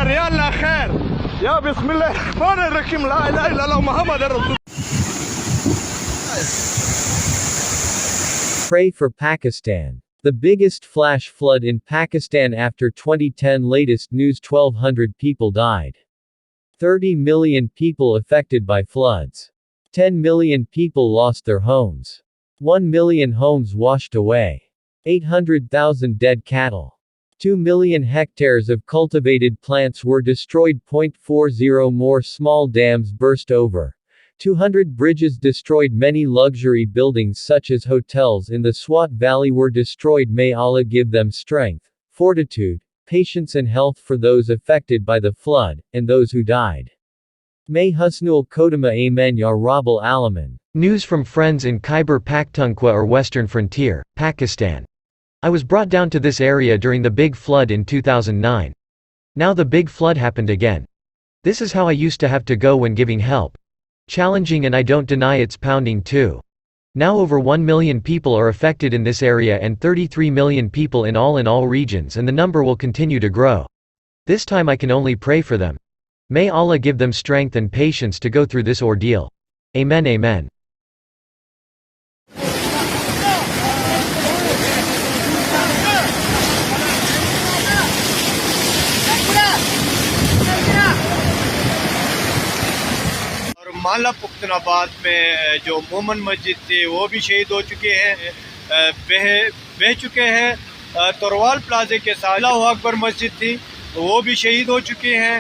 खैर या अल्लाह खैर या बिस्मिल्लाहिर्रहमानिर्रहीम ला इलाहा इल्लल्लाह मुहम्मदुर रसूल। Pray for Pakistan. The biggest flash flood in Pakistan after 2010. Latest news: 1,200 people died. 30 million people affected by floods. 10 million people lost their homes. 1 million homes washed away. 800,000 dead cattle. 2 million hectares of cultivated plants were destroyed. 40 more small dams burst over. 200 bridges destroyed. Many luxury buildings such as hotels in the Swat Valley were destroyed. May Allah give them strength, fortitude, patience and health for those affected by the flood, and those who died. May Husnul Khotima. Amen Ya Rabbal Alamin. News from friends in Khyber Pakhtunkhwa or Western Frontier, Pakistan. I was brought down to this area during the big flood in 2009. Now the big flood happened again. This is how I used to have to go when giving help. Challenging, and I don't deny it's pounding too. Now over 1 million people are affected in this area and 33 million people in all regions, and the number will continue to grow. This time I can only pray for them. May Allah give them strength and patience to go through this ordeal. Amen, amen. माला पुख्तनाबाद में जो मोमन मस्जिद थी वो भी शहीद हो चुके हैं, बह चुके हैं। तोरवाल प्लाजे के साथ अल्लाहु अकबर मस्जिद थी वो भी शहीद हो चुके हैं।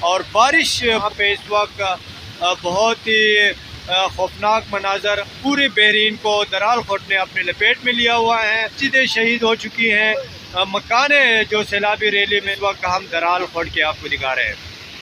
और बारिश यहाँ पे इस वक्त बहुत ही खौफनाक मनाजर, पूरे बहरीन को दराल खोट ने अपने लपेट में लिया हुआ है। मस्जिदें शहीद हो चुकी हैं, मकाने जो सैलाबी रैली में इस वक्त हम दराल खोट के आपको दिखा रहे हैं।